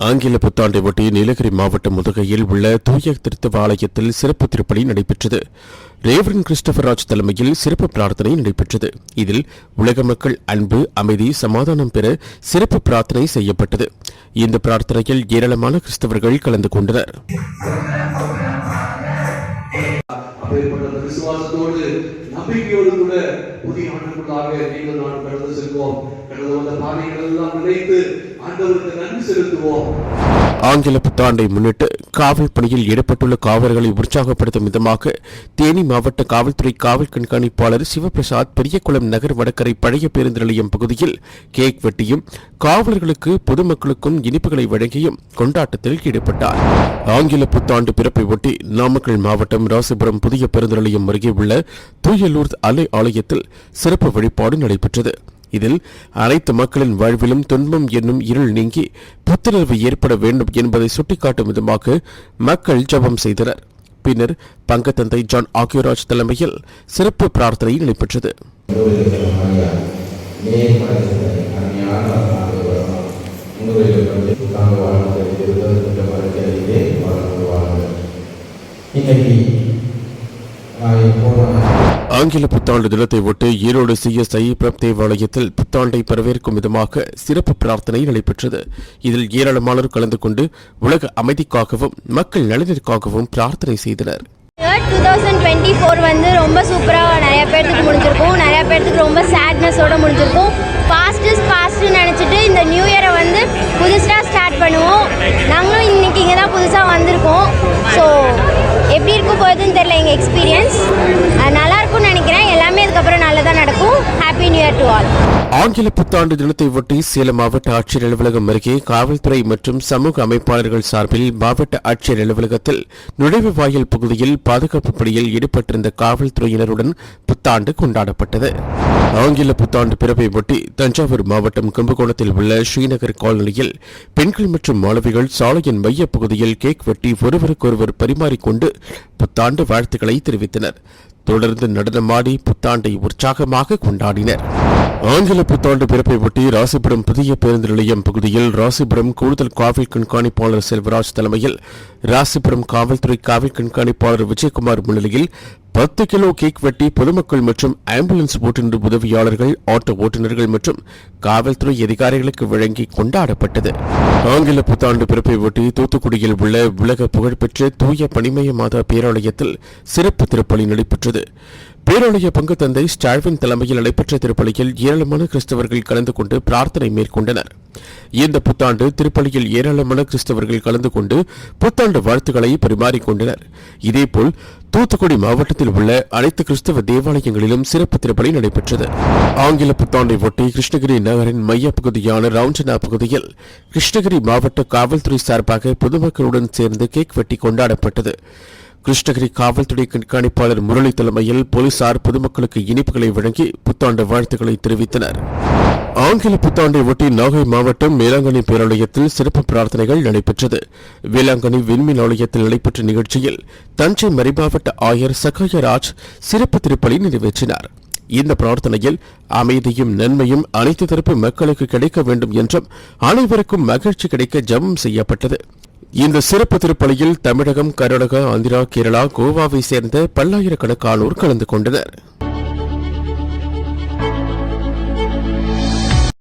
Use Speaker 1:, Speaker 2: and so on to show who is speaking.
Speaker 1: ஆங்கில புத்தாண்டை ஒட்டி நீலகிரி மாவட்டம் முதுகையில் உள்ள தூய திருத்தவ ஆலயத்தில் சிறப்பு திருப்பலி நடைபெற்றது. ரேவரன் கிறிஸ்டோபர் ராஜ் தலைமையில் சிறப்பு பிரார்த்தனை நடைபெற்றது. இதில் உலக மக்கள் அன்பு, அமைதி, சமாதானம் பெற சிறப்பு பிரார்த்தனை செய்யப்பட்டது. இந்த பிரார்த்தனையில் ஏராளமான கிறிஸ்தவர்கள் கலந்து கொண்டனர்.
Speaker 2: விசுவாசத்தோடு நம்பிக்கையோடு கூட புதிய ஆண்டுக்குள்ளாக நீங்கள் நான் கடந்து செல்வோம். கடந்து வந்த பாதைகள் எல்லாம் நினைத்து ஆண்டவருக்கு நன்றி செலுத்துவோம்.
Speaker 1: ஆங்கில புத்தாண்டை முன்னிட்டு காவல் பணியில் ஈடுபட்டுள்ள காவலர்களை உற்சாகப்படுத்தும் விதமாக தேனி மாவட்ட காவல்துறை காவல் கண்காணிப்பாளர் சிவபிரசாத் பெரியகுளம் நகர் வடக்கரை பழைய பேருந்து நிலையம் பகுதியில் கேக் வெட்டியும் காவலர்களுக்கு பொதுமக்களுக்கும் இனிப்புகளை வழங்கியும் கொண்டாட்டத்தில் ஈடுபட்டார். ஆங்கில புத்தாண்டு பிறப்பை ஒட்டி நாமக்கல் மாவட்டம் ராசிபுரம் புதிய பேருந்து நிலையம் அருகே உள்ள தூயலூர் அலை ஆலயத்தில் சிறப்பு வழிபாடு நடைபெற்றது. இதில் அனைத்து மக்களின் வாழ்விலும் துன்பம் என்னும் இருள் நீங்கி புத்துணர்வு ஏற்பட வேண்டும் என்பதை சுட்டிக்காட்டும் விதமாக மக்கள் ஜெபம் செய்தனர். பின்னர் பங்கத்தந்தை ஜான் ஆகியோராஜ் தலைமையில் சிறப்பு பிரார்த்தனை நடைபெற்றது. ஆங்கில புத்தாண்டு தினத்தை ஒட்டி ஈரோடு CSI பிரப் தேவாலயத்தில் புத்தாண்டை வரவேற்கும் விதமாக சிறப்பு பிரார்த்தனை நடைபெற்றது. இதில் ஏராளமானோர் கலந்து கொண்டு உலக அமைதிக்காகவும் மக்கள் நலனிற்காகவும் பிரார்த்தனை செய்தனர்.
Speaker 3: 2024 வந்து ரொம்ப சூப்பராக நிறைய பேருக்கு முடிஞ்சிருக்கும். நிறைய பேருக்கு ரொம்ப சேட்னஸோட முடிஞ்சிருக்கும். பாஸ்ட் நினச்சிட்டு இந்த நியூ இயரை வந்து புதுசாக ஸ்டார்ட் பண்ணுவோம். நாங்களும் இன்னைக்கு இங்கே தான் புதுசாக வந்திருக்கோம். ஸோ எப்படி இருக்கும் போகுதுன்னு தெரியல. எங்கள் எக்ஸ்பீரியன்ஸ் நல்லா இருக்கும்னு நினைக்கிறேன். எல்லாமே அதுக்கப்புறம் நல்லதாக நடக்கும். Happy new year to all.
Speaker 1: ஆங்கில புத்தாண்டு தினத்தை ஒட்டி சேலம் மாவட்ட ஆட்சியர் அலுவலகம் அருகே காவல்துறை மற்றும் சமூக அமைப்பாளர்கள் சார்பில் மாவட்ட ஆட்சியர் அலுவலகத்தில் நுழைவு வாயில் பகுதியில் பாதுகாப்பு பணியில் ஈடுபட்டிருந்த காவல்துறையினருடன் புத்தாண்டு கொண்டாடப்பட்டது. ஆங்கில புத்தாண்டு பிறப்பை ஒட்டி தஞ்சாவூர் மாவட்டம் கும்பகோணத்தில் உள்ள ஸ்ரீநகர் காலனியில் பெண்கள் மற்றும் மாணவிகள் சாலையின் மைய பகுதியில் கேக் வெட்டி ஒருவருக்கொருவர் பரிமாறிக்கொண்டு புத்தாண்டு வாழ்த்துக்களை தெரிவித்தனர். தொடர்ந்து நடனமாடி புத்தாண்டை உற்சாகமாக கொண்டாடினர். ஆங்கில புத்தாண்டு பிறப்பை ஒட்டி ராசிபுரம் புதிய பேருந்து நிலையம் பகுதியில் ராசிபுரம் கூடுதல் காவல் கண்காணிப்பாளர் செல்வராஜ் தலைமையில் ராசிபுரம் காவல்துறை காவல் கண்காணிப்பாளர் விஜயகுமார் முன்னிலையில் 10 கிலோ கேக் வெட்டி பொதுமக்கள் மற்றும் ஆம்புலன்ஸ் ஓட்டுநர் உதவியாளர்கள், ஆட்டோ ஓட்டுநர்கள் மற்றும் காவல்துறை அதிகாரிகளுக்கு வழங்கி கொண்டாடப்பட்டது. ஆங்கில புத்தாண்டு பிறப்பை ஒட்டி தூத்துக்குடியில் உள்ள உலக புகழ்பெற்ற தூய பனிமய மாதா பேராலயத்தில் சிறப்பு திருப்பலி நடைபெற்றது. பேராலய பங்கு தந்தை ஸ்டால்வின் தலைமையில் நடைபெற்ற திருப்பலியில் ஏராளமான கிறிஸ்தவர்கள் கலந்து கொண்டு பிரார்த்தனை மேற்கொண்டனர். இந்த புத்தாண்டு திருப்பலியில் ஏராளமான கிறிஸ்தவர்கள் கலந்து கொண்டு புத்தாண்டு வாழ்த்துக்களை பரிமாறிக்கொண்டனர். இதேபோல் தூத்துக்குடி மாவட்டத்தில் உள்ள அனைத்து கிறிஸ்தவ தேவாலயங்களிலும் சிறப்பு திருப்பலி நடைபெற்றது. ஆங்கில புத்தாண்டை ஒட்டி கிருஷ்ணகிரி நகரின் மைய பகுதியான ரவுண்டனா பகுதியில் கிருஷ்ணகிரி மாவட்ட காவல்துறை சார்பாக பொதுமக்களுடன் சேர்ந்து கேக் வெட்டி கொண்டாடப்பட்டது. கிருஷ்ணகிரி காவல்துறை கண்காணிப்பாளர் முரளி தலைமையில் போலீசார் பொதுமக்களுக்கு இனிப்புகளை வழங்கி புத்தாண்டு வாழ்த்துக்களை தெரிவித்தனர். ஆங்கில புத்தாண்டை ஒட்டி நாகை மாவட்டம் வேளாங்கண்ணி பேராலயத்தில் சிறப்பு பிரார்த்தனைகள் நடைபெற்றது. வேளாங்கண்ணி விண்மீன் ஆலயத்தில் நடைபெற்ற நிகழ்ச்சியில் தஞ்சை மறைமாவட்ட ஆயர் சகாயராஜ் சிறப்பு திருப்பலி நிறைவேற்றினார். இந்த பிரார்த்தனையில் அமைதியும் நன்மையும் அனைத்து தரப்பு மக்களுக்கு கிடைக்க வேண்டும் என்றும் அனைவருக்கும் மகிழ்ச்சி கிடைக்க ஜெபம் செய்யப்பட்டது. இந்த சிறப்பு திருப்பலியில் தமிழகம், கர்நாடகா, ஆந்திரா, கேரளா, கோவாவை சேர்ந்த பல்லாயிரக்கணக்கானோர் கலந்து கொண்டனர்.